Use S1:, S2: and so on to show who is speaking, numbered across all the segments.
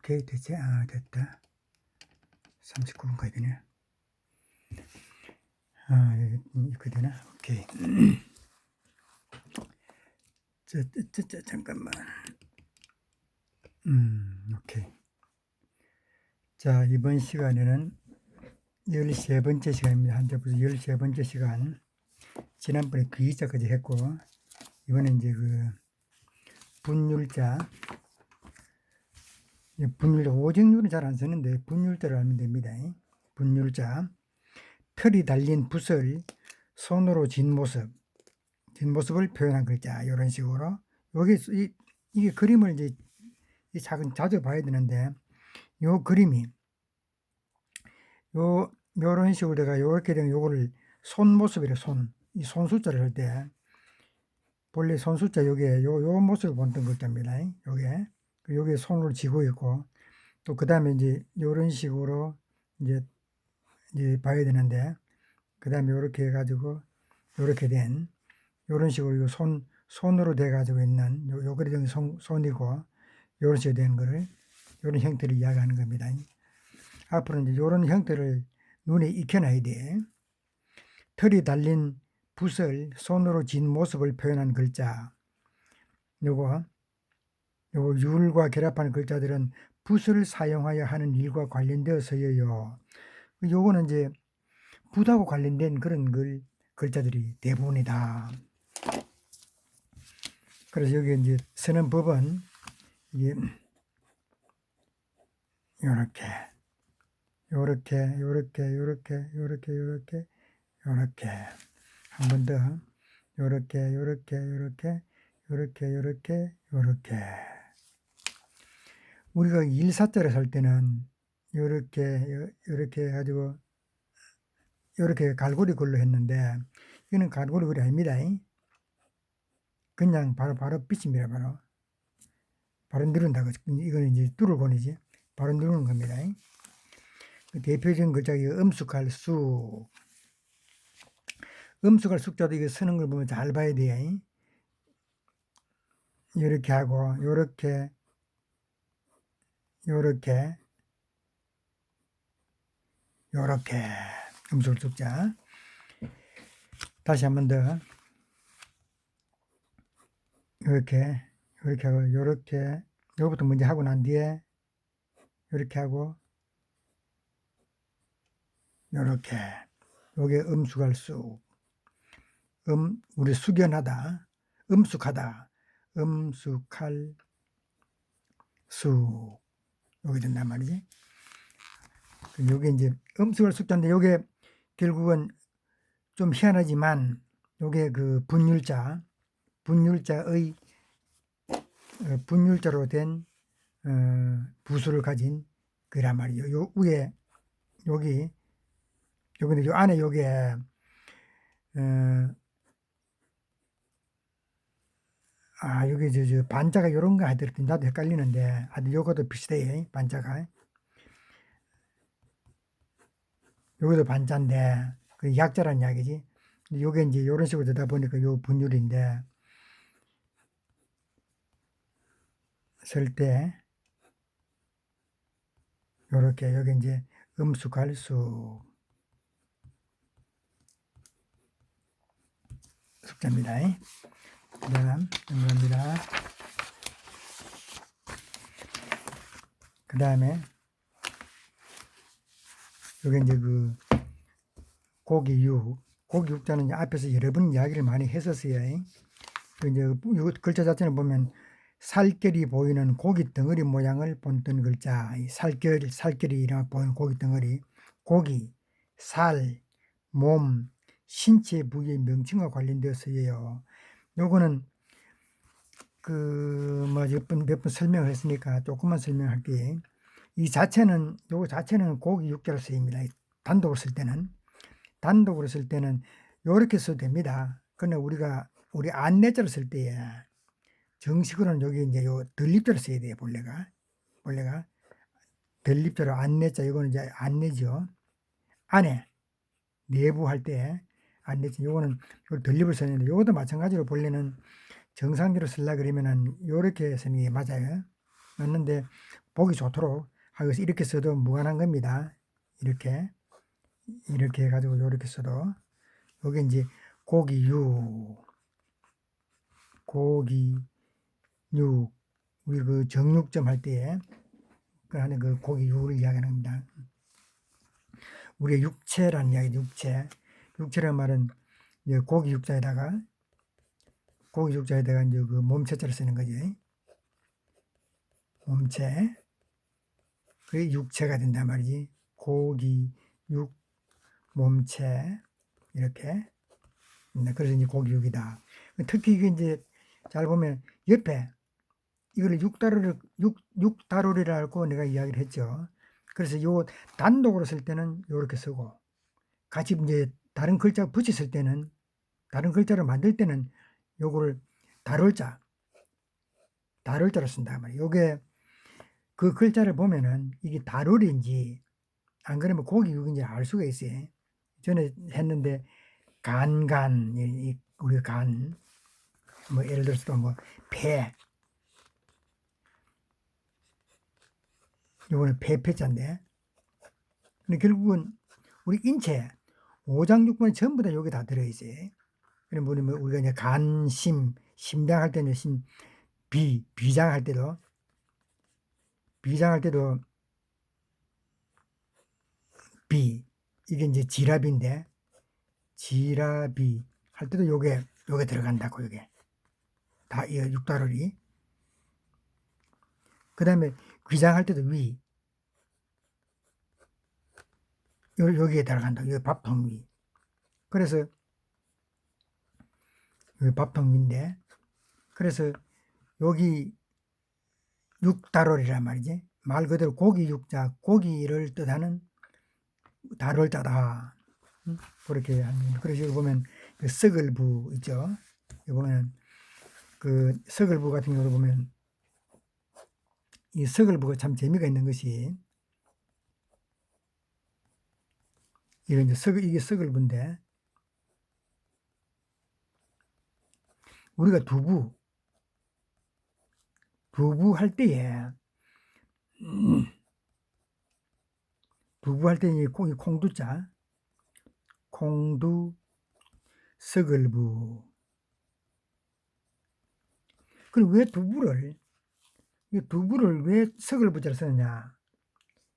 S1: 오케이, 됐지? 됐다. 39분까지 되네. 이거 되나? 오케이. 잠깐만. 오케이. 자, 이번 시간에는 13번째 시간입니다. 한자부서 13번째 시간. 지난번에 귀자까지 했고, 이번에 이제 분율자, 오직률은 잘 안 쓰는데, 분율자를 알면 됩니다. 분율자. 털이 달린 붓을 손으로 뒷모습을 표현한 글자, 이런 식으로. 이게 그림을 이제 자주 봐야 되는데, 요 그림이, 요런 식으로 내가 요렇게 된 요거를 손모습이래, 이 손 숫자를 할 때, 본래 손 숫자 요게, 요 모습을 보는 글자입니다. 요게 손으로 쥐고 있고, 또 그 다음에 이제 요런 식으로 이제 봐야 되는데, 그 다음에 요렇게 해가지고, 요렇게 된, 요런 식으로 요 손으로 돼가지고 있는, 요 그림이 손이고, 요런 식으로 된 거를, 요런 형태를 이야기하는 겁니다. 앞으로 이제 요런 형태를 눈에 익혀놔야 돼. 털이 달린 붓을 손으로 쥔 모습을 표현한 글자. 요거 율과 결합하는 글자들은 붓을 사용하여 하는 일과 관련되어 서여요. 요거는 이제 붓하고 관련된 그런 글자들이 대부분이다. 그래서 여기 이제 쓰는 법은 이게 요렇게 한 번 더 요렇게 우리가 일사자를 살 때는 요렇게 해가지고 요렇게 갈고리 글로 했는데 이거는 갈고리 글이 아닙니다. 그냥 바로 빗입니다. 바로 누른다고. 이거는 이제 뚫을곤이지. 바로 누르는 겁니다. 대표적인 글자가 음숙할 쑥. 음숙할 쑥자도 이거 쓰는 걸 보면 잘 봐야 돼. 이렇게 하고 요렇게 음숙할 쑥자. 다시 한 번 더. 이렇게 하고 요거부터 먼저 하고 난 뒤에 이렇게 하고 요렇게. 요게 음숙할 쑥. 우리 숙연하다. 음숙하다. 음숙할 쑥. 요게 된단 말이지. 요게 이제 음숙할 쑥자인데 요게 결국은 좀 희한하지만 요게 분율자의 분율자로 된 부수를 가진 그란 말이죠. 요 위에 여기 요근데 요 안에 요게 여기 저 반자가 요런 거 하더라도 나도 헷갈리는데 요것도 비슷해. 반자가 요것도 반자인데 그 약자란 이야기지. 요게 이제 요런 식으로 되다 보니까 요 분율인데 쓸 때 요렇게 여기 이제 음숙할 수 숙자입니다. 그다음 넘어갑니다. 그 다음에 여기 이제 고기육자는 이제 앞에서 여러 번 이야기를 많이 했었어요. 이제 글자 자체는 보면 살결이 보이는 고기 덩어리 모양을 본뜬 글자. 살결이 이렇게 보이는 고기 덩어리. 고기, 살, 몸, 신체 부위의 명칭과 관련되어서요. 요거는 몇 번 설명을 했으니까 조금만 설명할게. 요거 자체는 고기 육자로 쓰입니다. 단독으로 쓸 때는 요렇게 써도 됩니다. 그러나 우리 안내자를 쓸 때에 정식으로는 여기 이제 요 덜립자를 써야 돼요. 본래가 덜립자로 안내자. 이거는 이제 안내죠. 안에 내부 할 때 안내자. 요거는 덜립을 쓰는데 요것도 마찬가지로 본래는 정상대로 쓰려 그러면은 요렇게 쓰는 게 맞아요. 맞는데 보기 좋도록 하여서 이렇게 써도 무관한 겁니다. 이렇게 해가지고 이렇게 써도 여기 이제 고기육 우리 그 정육점 할 때에 그 하는 그 고기육을 이야기하는 겁니다. 우리의 육체라는 이야기, 육체라는 말은 이제 고기 육자에다가 이제 그 몸체자를 쓰는 거지. 몸체. 그게 육체가 된단 말이지. 고기, 육, 몸체. 이렇게. 그래서 이제 고기육이다. 특히 이게 이제 잘 보면 옆에 이걸 육다루리라고 내가 이야기를 했죠. 그래서 요 단독으로 쓸 때는 요렇게 쓰고 같이 이제 다른 글자 붙였을 때는 다른 글자를 만들 때는 요거를 다룰자로 쓴다 말이에요. 요게 그 글자를 보면은 이게 다룰인지 안 그러면 고기육인지 알 수가 있어요. 전에 했는데 간간 우리 간 뭐 예를 들어서 뭐 폐 요거는 폐자인데 근데 결국은 우리 인체 오장육부는 전부 다 여기 다 들어있어요. 그러면 우리가 이제 간, 심장 할 때는 비장 할 때도 비 이게 이제 지라비인데 지라비 할 때도 요게 들어간다고 요게 다 이 육다룰이. 그 다음에 귀장 할 때도 위 여기에 들어간다. 여기 밥통 위. 그래서 여기 밥통 위인데 그래서 여기 육다룰이란 말이지. 말 그대로 고기 육자 고기를 뜻하는 다룰자다. 그렇게 하는. 그래서 여기 보면 그 썩을부 있죠. 여기 보면 그 썩을부 같은 경우도 보면 이 썩을부가 참 재미가 있는 것이 이게 썩을부인데 우리가 두부 할 때에 이 콩두자 콩두 썩을부. 그럼 왜 두부를 왜 썩을부자를 쓰느냐?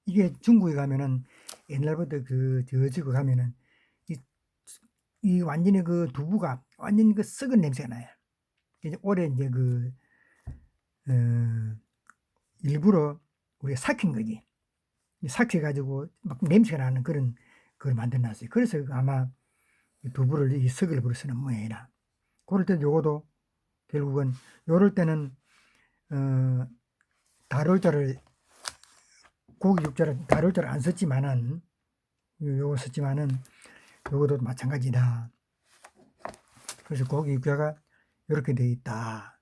S1: 이게 중국에 가면은 옛날부터 그 저지고 가면은 이 완전히 그 두부가 완전히 그 썩은 냄새가 나요. 이제 올해 이제 그 일부러 우리가 삭힌 거지. 삭혀 가지고 막 냄새가 나는 그런 걸 만들어 놨어요. 그래서 아마 두부를 이 썩을부로 쓰는 모양이라. 그럴 때 요거도 결국은 요럴 때는 다룰자를 고기 육자를 다룰자를 안 썼지만은 요거 썼지만은 요것도 마찬가지다. 그래서 고기 육자가 이렇게 되어 있다.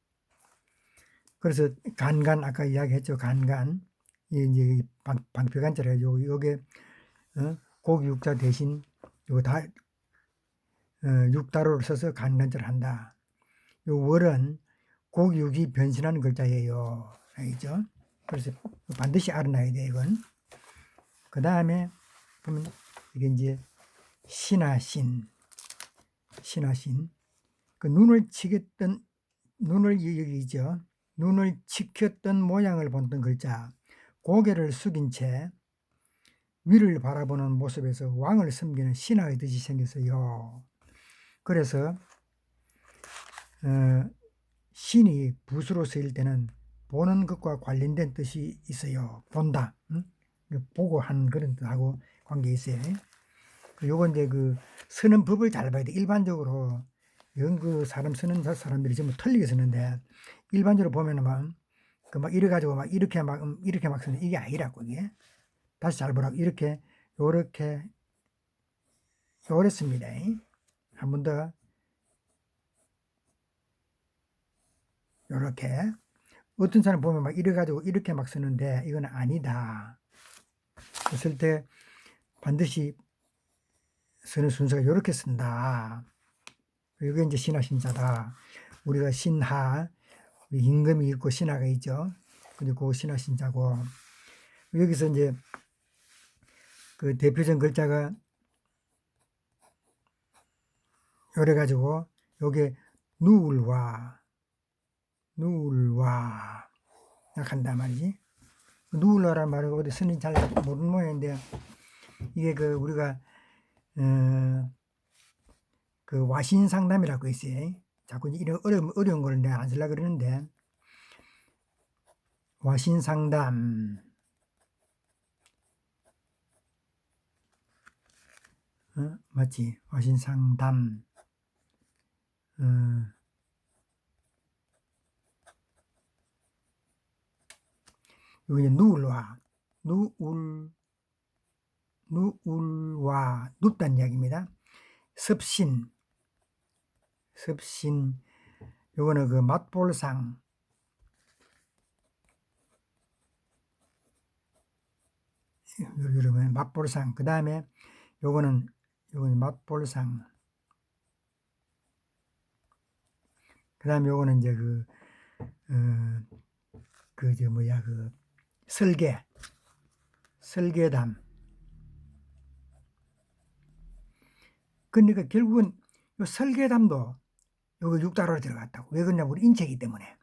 S1: 그래서 간간 아까 이야기했죠. 간간 이제 방패간자라 요게 고기 육자 대신 요거 다 육다로를 써서 간간자를 한다. 요 월은 고기 육이 변신하는 글자예요. 알겠죠? 그래서 반드시 알아놔야 돼 이건. 그 다음에 보면 이게 이제 신하신 그 눈을 치켰던 여기죠. 눈을 치켰던 모양을 본던 글자. 고개를 숙인 채 위를 바라보는 모습에서 왕을 섬기는 신하의 뜻이 생겼어요. 그래서 신이 붓으로 쓰일 때는 보는 것과 관련된 뜻이 있어요. 본다. 보고 하는 그런 뜻하고 관계 있어요. 요건 이제 그 쓰는 법을 잘 봐야 돼. 일반적으로 그 사람 쓰는 사람들이 전부 틀리게 쓰는데 일반적으로 보면은 막 이래 가지고 막 이렇게 막 쓰는 이게 아니라고 이게. 다시 잘 보라고 요렇게 씁니다. 한 번 더 요렇게. 어떤 사람 보면 막 이래 가지고 이렇게 막 쓰는데 이건 아니다. 쓸 때 반드시 쓰는 순서가 요렇게 쓴다. 이게 이제 신하 신자다. 우리가 신하 임금이 있고 신하가 있죠. 근데 그 신하 신자고 여기서 이제 그 대표적 글자가 요래 가지고 요게 누울와 한단 말이지. 누울라란 말은 어디 쓰는지 잘 모르는 모양인데 이게 그 우리가 그 와신상담이라고 있어요. 자꾸 이런 어려운 걸 내가 안 쓰려고 그러는데 와신상담 맞지? 와신상담 여기 누울와 눕다는 이야기입니다. 습신 요거는 그 맛볼상 이러면 맛볼상 그 다음에 요거는 맛볼상 그 다음에 요거는 이제 설계담 그러니까 결국은 요 설계담도 요거 6단으로 들어갔다고. 왜 그러냐면 우리 인체이기 때문에.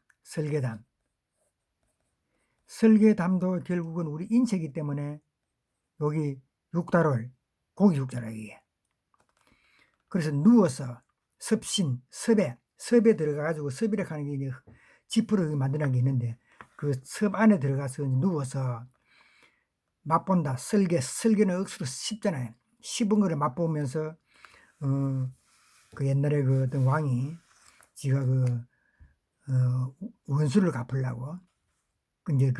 S1: 설계담도 결국은 우리 인체이기 때문에 여기 6단을 고기 6자라 이게. 그래서 누워서 섭신, 섭에 들어가가지고 섭이라고 하는 게 이제 지프로 만드는 게 있는데 그 섭 안에 들어가서 누워서 맛본다. 설계는 억수로 씹잖아요. 씹은 거를 맛보면서 그 옛날에 그 어떤 왕이 지가 원수를 갚으려고 이제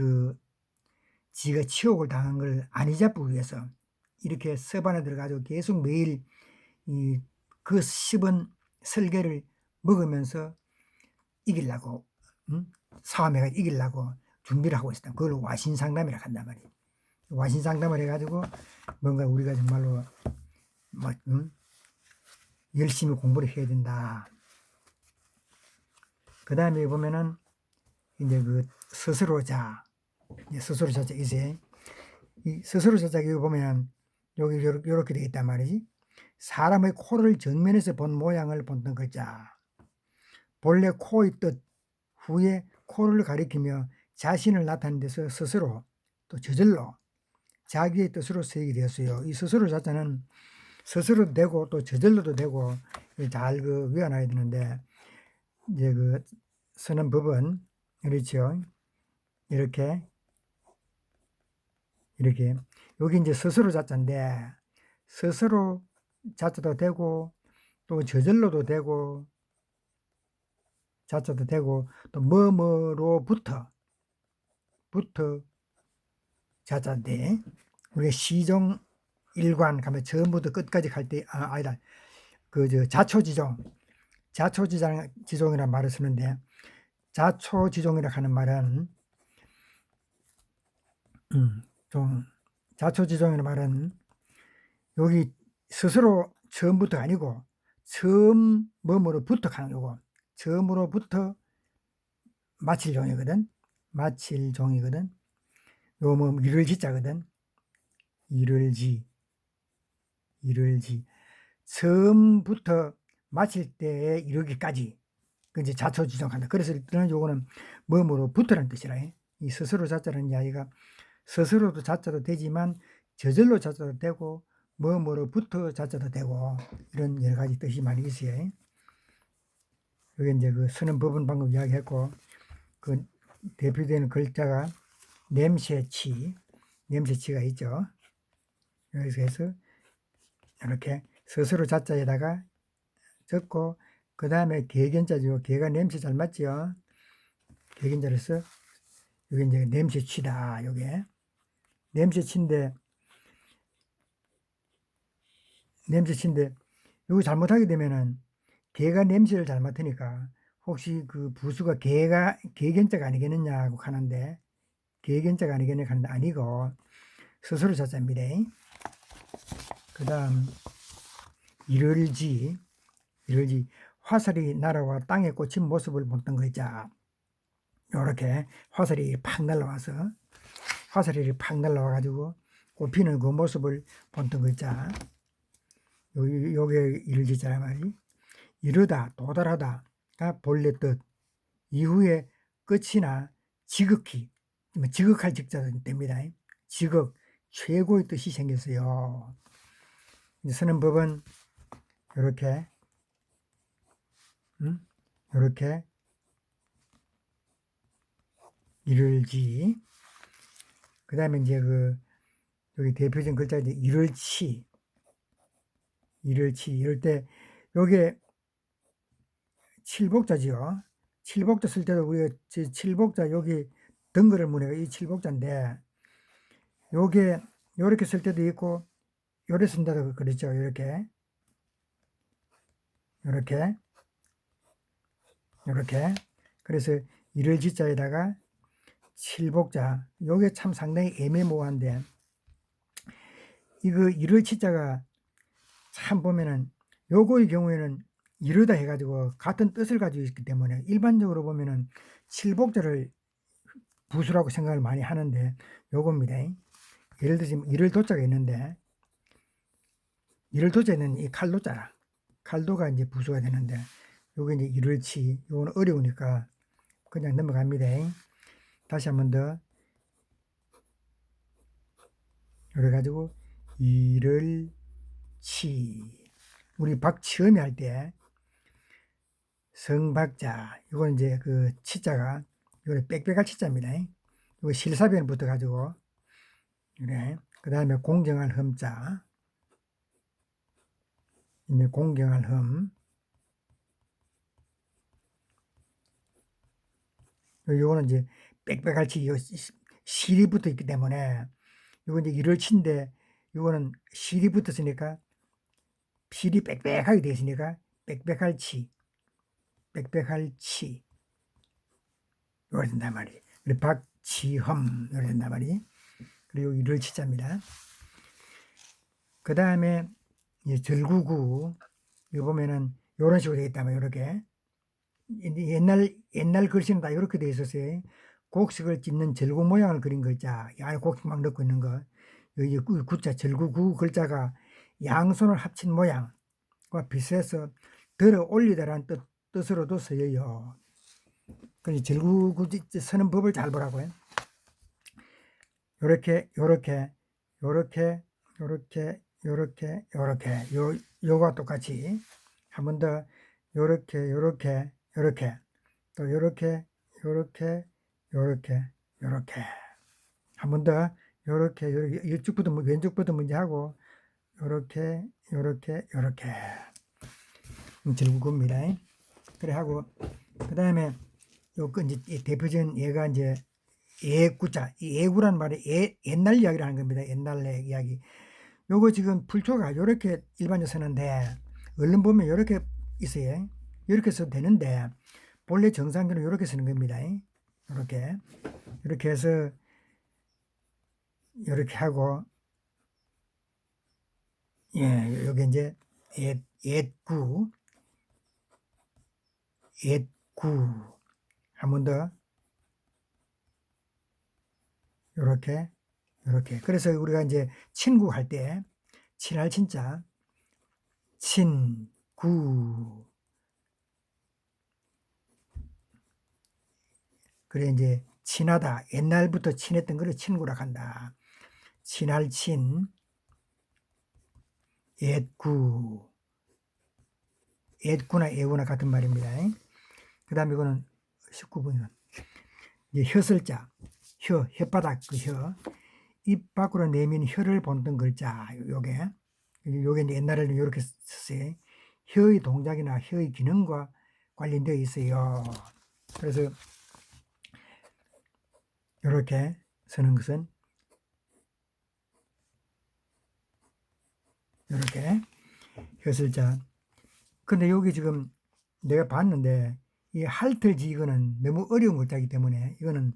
S1: 지가 치욕을 당한 걸 안 잊어보기 위해서 이렇게 섭 안에 들어가지고 계속 매일 그 씹은 설계를 먹으면서 이기려고 싸움해가 이기려고 준비를 하고 있었다. 그걸 와신상담이라고 한단 말이에요. 와신상담을 해가지고 뭔가 우리가 정말로 열심히 공부를 해야 된다. 그 다음에 보면은 이제 그 스스로자 있어요. 이 스스로자가 여기 보면 여기 이렇게 되어 있단 말이지. 사람의 코를 정면에서 본 모양을 본던 글자. 본래 코의 뜻 후에 코를 가리키며 자신을 나타내는 데서 스스로 또 저절로 자기의 뜻으로 쓰이게 되었어요. 이 스스로 자자는 스스로도 되고 또 저절로도 되고 잘 외워놔야 되는데 이제 쓰는 법은 그렇죠. 이렇게 여기 이제 스스로 자자인데 스스로 자자도 되고 또 저절로도 되고 자자도 되고 또 뭐뭐로부터 자자인데 우리가 시종 일관 가면 처음부터 끝까지 갈 때 아니다 자초지종이라는 말을 쓰는데 자초지종이라고 하는 말은 자초지종이라는 말은 여기 스스로 처음부터 아니고 처음 뭐뭐로부터 가는 거고 처음으로부터 마칠 종이거든. 요 이를 지자거든. 이를 지 처음부터 마칠 때에 이르기까지 그 이제 자초지종한다. 그래서 요거는 뭐뭐로부터라는 뜻이라. 이 스스로 자자라는 이야기가 스스로도 자자도 되지만 저절로 자자도 되고 뭐뭐로부터 자자도 되고 이런 여러 가지 뜻이 많이 있어요. 여기 이제 쓰는 법은 방금 이야기했고 그 대표되는 글자가 냄새치가 있죠. 여기서 해서 이렇게 스스로 자자에다가 적고 그 다음에 개견자죠. 개가 냄새 잘 맞죠. 개견자로서 여기 이제 냄새치다. 요게 냄새치인데 여기 잘못하게 되면은 개가 냄새를 잘 맡으니까 혹시 그 부수가 개견자가 아니겠느냐고 하는데 개견자가 아니겠느냐 하는데 아니고 스스로 자자입니다. 그 다음 이를지 화살이 날아와 땅에 꽂힌 모습을 본던 거죠. 요렇게 화살이 팍 날아와서 화살이 팍 날라와가지고 꼽히는 그 모습을 본뜬 글자. 요게 이를지자란 말이. 이르다, 도달하다가 본래 뜻. 이후에 끝이나 지극히, 지극할 직자도 됩니다. 지극, 최고의 뜻이 생겼어요. 쓰는 법은 이렇게, 이렇게 이를지. 그 다음에 이제 여기 대표적인 글자 이제 이를치. 이럴 때, 요게 칠복자지요. 칠복자 쓸 때도 우리가 칠복자 여기 덩그를 무늬가 이 칠복자인데, 요게 요렇게 쓸 때도 있고, 요래 쓴다도 그랬죠. 이렇게. 그래서 이를 지자에다가 칠복자. 요게 참 상당히 애매모호한데, 이거 이를 치자가 참 보면은 요거의 경우에는 이르다 해가지고 같은 뜻을 가지고 있기 때문에 일반적으로 보면은 칠복자를 부수라고 생각을 많이 하는데 요겁니다. 예를 들면 이를 도자가 있는데 이를 도자는 이 칼도자라. 칼도가 이제 부수가 되는데 요게 이제 이를 치. 요거는 어려우니까 그냥 넘어갑니다. 다시 한 번 더. 그래가지고 이를 치. 우리 박치음이 할 때 성박자, 이건 이제 그 치자가 이거 빽빽할 치자입니다. 이거 실사변 붙어가지고 그래. 그 다음에 공경할 흠자, 이제 공경할 흠. 요거는 이제 빽빽할 치, 실이 붙어 있기 때문에 이거 이제 이를 친데 이거는 실이 붙었으니까 실이 빽빽하게 되어 있으니까 빽빽할 치. 요래 된단 말이에요. 그리고 박치험 요래 된단 말이에요. 그리고 이를 치자입니다. 그 다음에 절구구 이거 보면은 요런 식으로 되어 있다면 요렇게 옛날 글씨는 다 이렇게 되어 있었어요. 곡식을 찢는 절구 모양을 그린 글자, 안에 곡식 막 넣고 있는 거. 여기 구자 절구구 글자가 양손을 합친 모양과 비슷해서 들어 올리다라는 뜻으로도 쓰여요. 그래서 절구구 쓰는 법을 잘 보라고요. 요렇게 요거와 똑같이 한 번 더 요렇게 또 요렇게 한 번 더 요렇게 이쪽부터 왼쪽부터 먼저 하고 요렇게 절구구입니다. 그래 하고 그 다음에 요 이제 대표적인 얘가 이제 예구자, 이 예구란 말이 옛날 이야기를 하는 겁니다. 옛날 이야기. 요거 지금 불초가 요렇게 일반적으로 쓰는데 얼른 보면 요렇게 있어요. 이렇게 써도 되는데 본래 정상적으로 요렇게 쓰는 겁니다. 이렇게 해서 요렇게 하고 요게 이제 옛구 한 번 더 요렇게 그래서 우리가 이제 친구 할 때 친할 친자 친구 그래 이제 친하다 옛날부터 친했던 거를 친구라 한다. 친할 친 옛구나 예구나 같은 말입니다. 그 다음에 이거는 19번은 이제 혀슬자 혓바닥 입 밖으로 내민 혀를 본뜬 글자 요게 이제 옛날에는 이렇게 썼어요. 혀의 동작이나 혀의 기능과 관련되어 있어요. 그래서 이렇게 쓰는 것은 이렇게 혀슬자. 근데 여기 지금 내가 봤는데 이 할틀지 이거는 너무 어려운 글자이기 때문에 이거는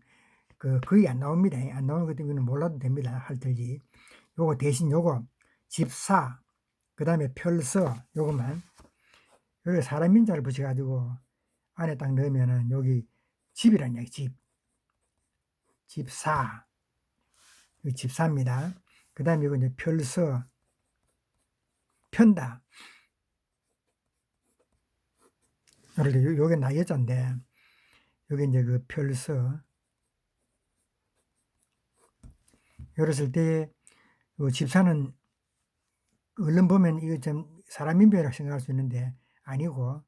S1: 거의 안 나옵니다. 안 나오는 것 때문에 몰라도 됩니다. 할틀지. 요거 대신 요거 집사 그 다음에 펼서 요것만 여기 사람 인자를 붙여가지고 안에 딱 넣으면은 여기 집이란 얘기 집사 집사입니다. 그 다음에 이거 이제 펼서, 편다. 이렇게 요게 나여자인데, 요게 이제 그 펼서. 이랬을 때, 집사는 얼른 보면 이거 좀 사람 인별이라고 생각할 수 있는데, 아니고,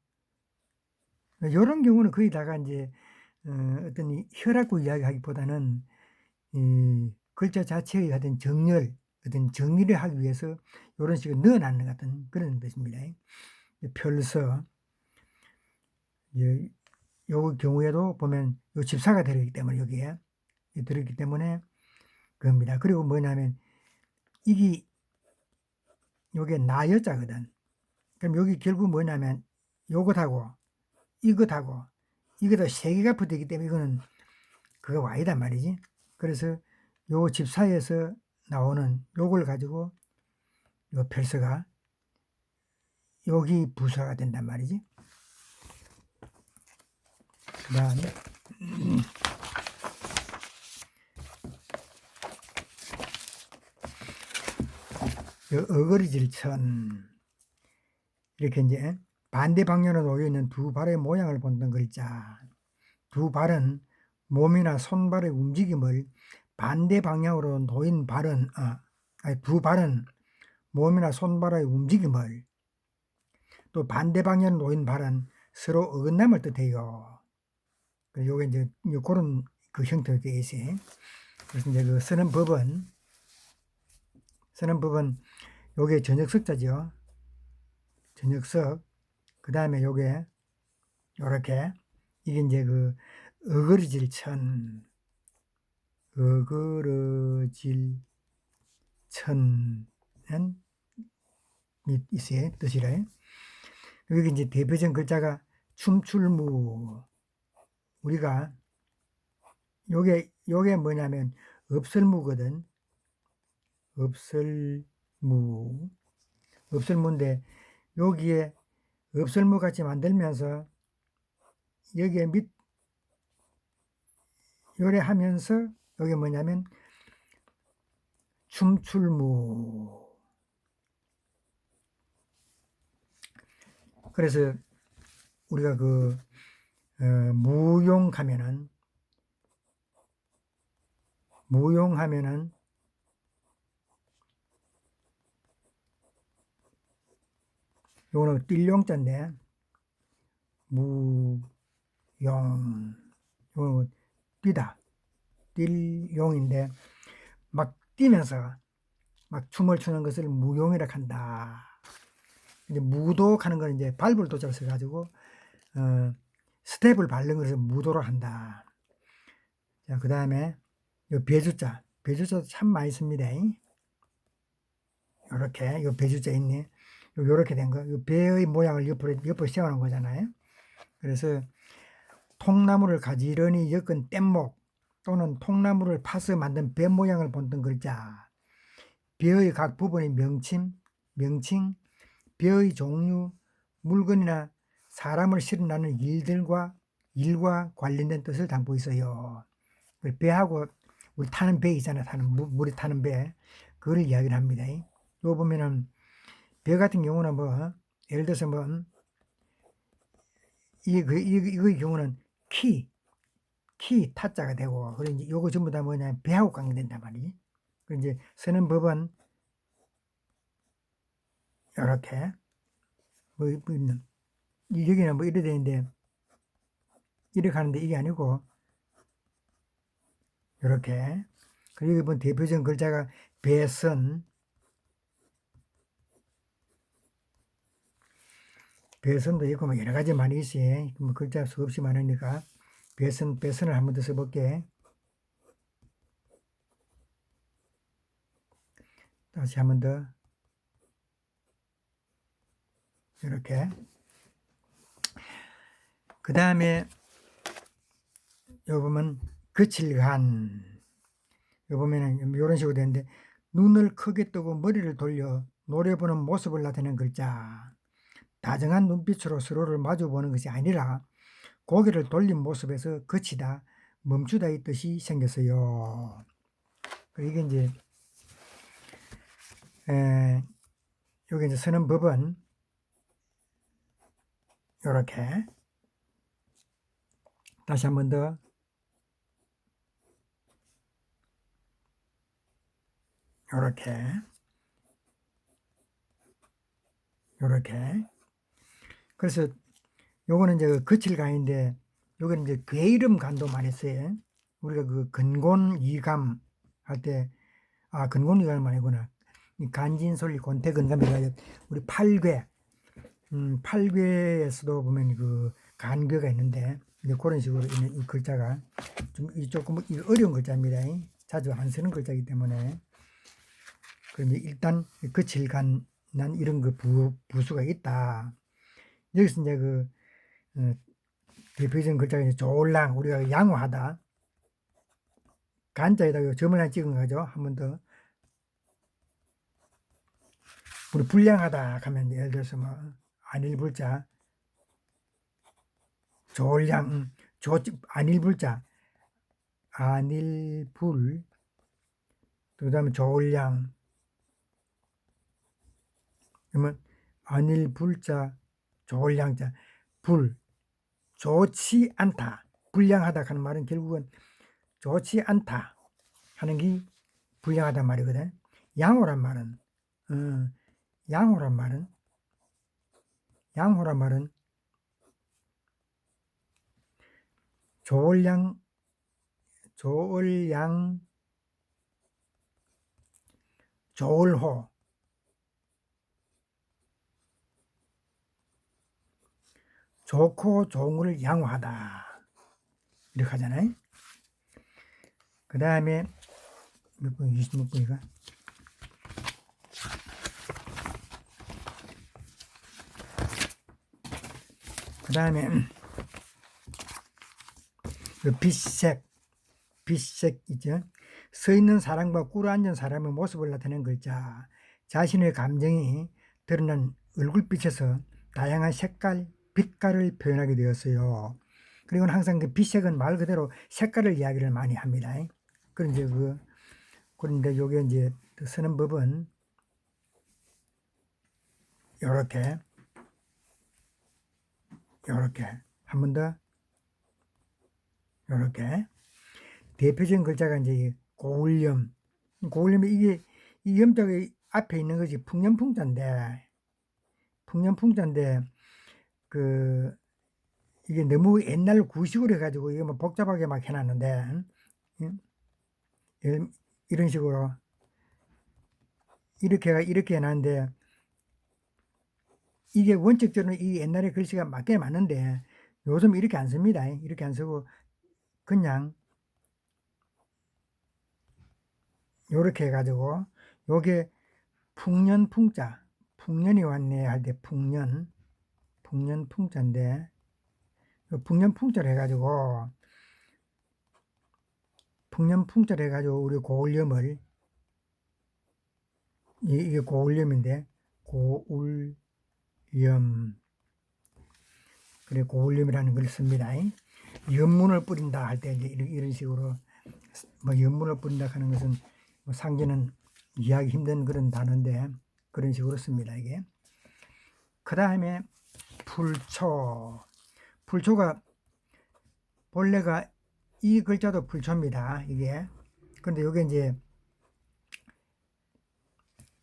S1: 이런 경우는 거의 다가 이제, 어떤 혈압구 이야기하기보다는, 이 글자 자체의 어떤 정렬, 어떤 정리를 하기 위해서 이런 식으로 넣어놨는 같은 그런 뜻입니다. 펼서. 요 경우에도 보면 요 집사가 들어있기 때문에 여기에 들어있기 때문에 그겁니다. 그리고 뭐냐면 이게 요게 나여자거든. 그럼 여기 결국 뭐냐면 요것하고 이것하고 이것도 세 개가 붙어있기 때문에 이거는 그거 아니다 말이지. 그래서 요 집사에서 나오는 요걸 가지고 요 펼서가 여기 부사가 된단 말이지. 그 다음에 어거리질천 이렇게 이제 반대 방향으로 놓여 있는 두 발의 모양을 본다는 글자. 두 발은 몸이나 손발의 움직임을 반대 방향으로 놓인 발은 두 발은 몸이나 손발의 움직임을 또 반대 방향으로 놓인 발은 서로 어긋남을 뜻해요. 요게 이제 그런 그 형태로 되어 있어요. 그래서 이제 그 쓰는 법은 요게 전역석자죠. 전역석. 그 다음에 요게 요렇게 이게 이제 그 어그러질천 있어요. 뜻이래. 여기 이제 대표적 글자가 춤출무. 우리가 요게 뭐냐면 없설무거든. 없설무인데 여기에 없설무 같이 만들면서 여기에 요래 하면서 여기 뭐냐면 춤출무. 그래서 우리가 그 무용하면은 요거는 띨용자인데 무용 요거는 뛰다 띨용인데 막 뛰면서 막 춤을 추는 것을 무용이라 한다. 이제 무도하는 건 이제 발불 도자를 써가지고 스텝을 밟는 것을 무도로 한다. 자, 그 다음에 요 배주자도 참 많이 씁니다. 요렇게 요 배주자 있네. 요렇게 된 거. 요 배의 모양을 옆으로 세우는 거잖아요. 그래서 통나무를 가지런히 엮은 뗏목 또는 통나무를 파서 만든 배 모양을 본뜬 글자. 배의 각 부분의 명칭, 배의 종류, 물건이나 사람을 실현하는 일과 관련된 뜻을 담고 있어요. 배하고 우리 타는 배 있잖아요. 물이 타는 배. 그걸 이야기를 합니다. 요 보면은 배 같은 경우는 뭐 예를 들어서 뭐 이거의 경우는 키 타자가 되고 그리고 이제 요거 전부 다 뭐냐 배하고 관계된단 말이지. 그 이제 쓰는 법은 이렇게 뭐 여기는 뭐 이래 되는데 이렇게 하는데 이게 아니고 이렇게. 그리고 이번 대표적인 글자가 배선도 있고 뭐 여러 가지 많이 있어요. 뭐 글자 수없이 많으니까 배선을 한 번 더 써볼게. 다시 한 번 더. 이렇게. 그 다음에 요 보면 거칠간. 요 보면은 이런 식으로 되는데 눈을 크게 뜨고 머리를 돌려 노려보는 모습을 나타내는 글자. 다정한 눈빛으로 서로를 마주보는 것이 아니라 고개를 돌린 모습에서 거치다, 멈추다의 뜻이 생겼어요. 이게 이제 여기 이제 쓰는 법은 요렇게 다시 한 번 더 요렇게 그래서 요거는 이제 그 거칠간인데 요거는 이제 괴이름 간도 많이 써요. 우리가 그 근곤이감 할 때 근곤이감은 아니구나. 이 간진솔리 곤태근감이라 우리 팔괘 팔괘에서도 보면 그 간괴가 있는데 이제 그런 식으로 있는 이 글자가 좀 조금 어려운 글자입니다. 자주 안 쓰는 글자이기 때문에 그럼 일단 거칠간 난 이런 그 부수가 있다. 여기서 이제 그 대표적인 글자가 이제 졸랑 우리가 양호하다. 간자에다가 점을 하나 찍은 거죠. 한 번 더. 우리 불량하다 하면 예를 들어서 뭐 안일불자 졸량 안일불자 안일불 그 다음에 졸량 그러면 안일불자 졸량자 불 좋지 않다 불량하다 하는 말은 결국은 좋지 않다 하는 게 불량하다 말이거든. 양호란 말은 양호란 말은 좋을양 좋을호 좋고 좋을 양호하다 이렇게 하잖아요. 그 다음에 몇 분? 20몇 분이가? 그 다음에 그 빛색 있죠. 서 있는 사람과 꿇어앉은 사람의 모습을 나타내는 글자. 자신의 감정이 드러난 얼굴빛에서 다양한 색깔, 빛깔을 표현하게 되었어요. 그리고 항상 그 빛색은 말 그대로 색깔을 이야기를 많이 합니다. 그런데 그런데 요게 이제 쓰는 법은 요렇게 한 번 더 요렇게 대표적인 글자가 이제 고울염. 고울염이 이게 이 염자가 앞에 있는 것이 풍년풍자인데 그 이게 너무 옛날 구식으로 해가지고 이거 뭐 복잡하게 막 해놨는데 이런 식으로 이렇게 해놨는데 이게 원칙적으로 이 옛날에 글씨가 맞긴 맞는데 요즘 이렇게 안 씁니다. 이렇게 안 쓰고 그냥 요렇게 해가지고 요게 풍년풍자 풍년이 왔네 할 때 풍년풍자인데 풍년풍자를 해가지고 우리 고울염을 이게 고울염인데 고울염 그래 고울염이라는 걸 씁니다. 연문을 뿌린다 할 때 이제 이런 식으로 뭐 연문을 뿌린다 하는 것은 뭐 상기는 이해하기 힘든 그런 단어인데 그런 식으로 씁니다. 이게 그 다음에 불초가 본래가 이 글자도 불초입니다. 이게 그런데 요게 이제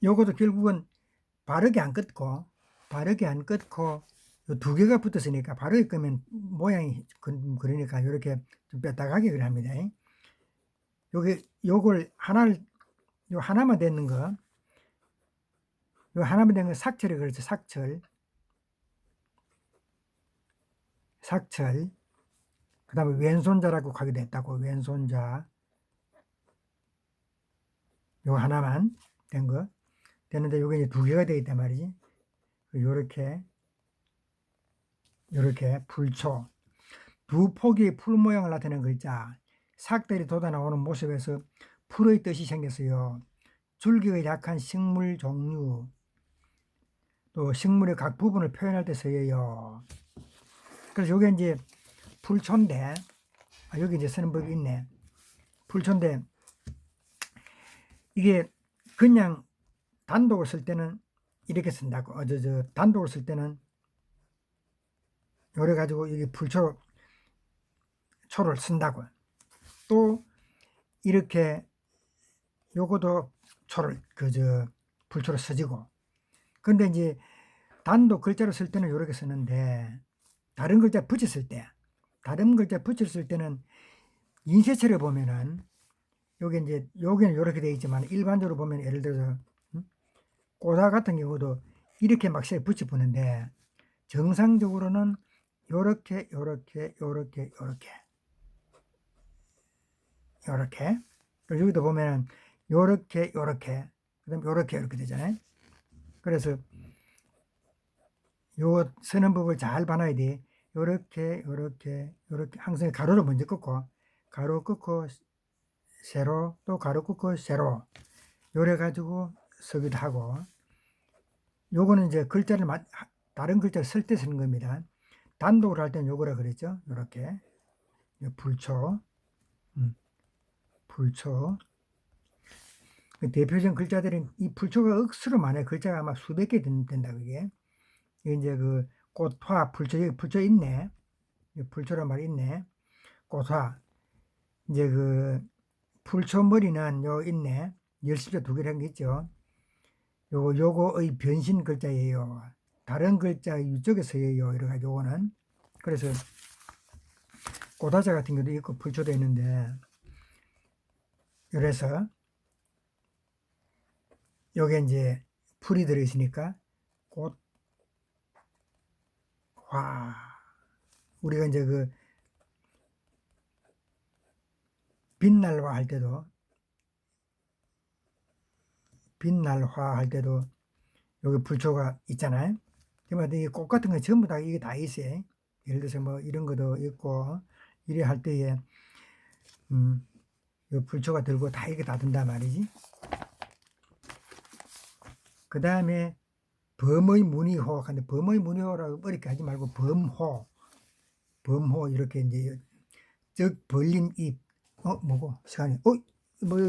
S1: 요것도 결국은 바르게 안 끊고 요 두 개가 붙었으니까 바르게 끄면 모양이 그러니까 이렇게 좀 뼈다하게 합니다. 요걸 요 하나만 되는 거 삭철이 그렇죠. 삭철 그 다음에 왼손자라고 하기도 했다고. 왼손자 요 하나만 된 거 되는데 요게 이제 두 개가 되어 있단 말이지. 요렇게 불초 두 폭의 풀 모양을 나타내는 글자. 삭들이 돋아나오는 모습에서 풀의 뜻이 생겼어요. 줄기가 약한 식물 종류 또 식물의 각 부분을 표현할 때 쓰여요. 그래서 요게 이제 불초인데 여기 이제 쓰는 법이 있네. 불초인데 이게 그냥 단독을 쓸 때는 이렇게 쓴다고. 단독을 쓸 때는 요래 가지고 여기 불초를 쓴다고. 또 이렇게 요거도 불초를 써지고. 근데 이제 단독 글자로 쓸 때는 요렇게 쓰는데, 다른 글자 붙였을 때는 인쇄체를 보면은 요게 이제 여기는 요렇게 되어 있지만 일반적으로 보면 예를 들어서 꼬다 같은 경우도 이렇게 막 붙여 보는데, 정상적으로는 요렇게 그리고 여기도 보면 요렇게 그다음 요렇게 되잖아요. 그래서 요 쓰는 법을 잘 봐놔야 돼. 요렇게 항상 가로를 먼저 긋고, 가로 긋고 세로, 또 가로 긋고 세로, 요래 가지고 쓰기도 하고. 요거는 이제 글자를 다른 글자를 쓸 때 쓰는 겁니다. 단독으로 할 때는 요거라 그랬죠. 요렇게 불초, 불초. 그 대표적인 글자들은 이 불초가 억수로 많아요. 글자가 아마 수백 개 된다 그게. 이제 그 꽃화, 불초, 여기 불초 있네. 불초란 말이 있네. 꽃화. 이제 그 불초 머리는 요 있네. 열십자 두 개라는 게 있죠. 요거의 변신 글자예요. 다른 글자 이쪽에서예요. 이래가지고 요거는. 그래서 꽃화자 같은 경우도 있고 불초도 있는데, 그래서 요게 이제 풀이 들어있으니까 꽃화. 우리가 이제 그 빛날화 할 때도 여기 불초가 있잖아요. 그러면 이 꽃 같은 거 전부 다 이게 다 있어요. 예를 들어서 뭐 이런 것도 있고, 이래 할 때에 이 불초가 들고 다 이게 다 든단 말이지. 그 다음에 범의 문의호. 근데 범의 문의호라고 어렵게 하지 말고 범호 이렇게 이제 즉 벌린 입. 뭐고 시간이 뭐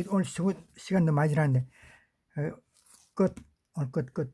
S1: 오늘 시간 너무 많이 지났는데 끝. 오늘 끝.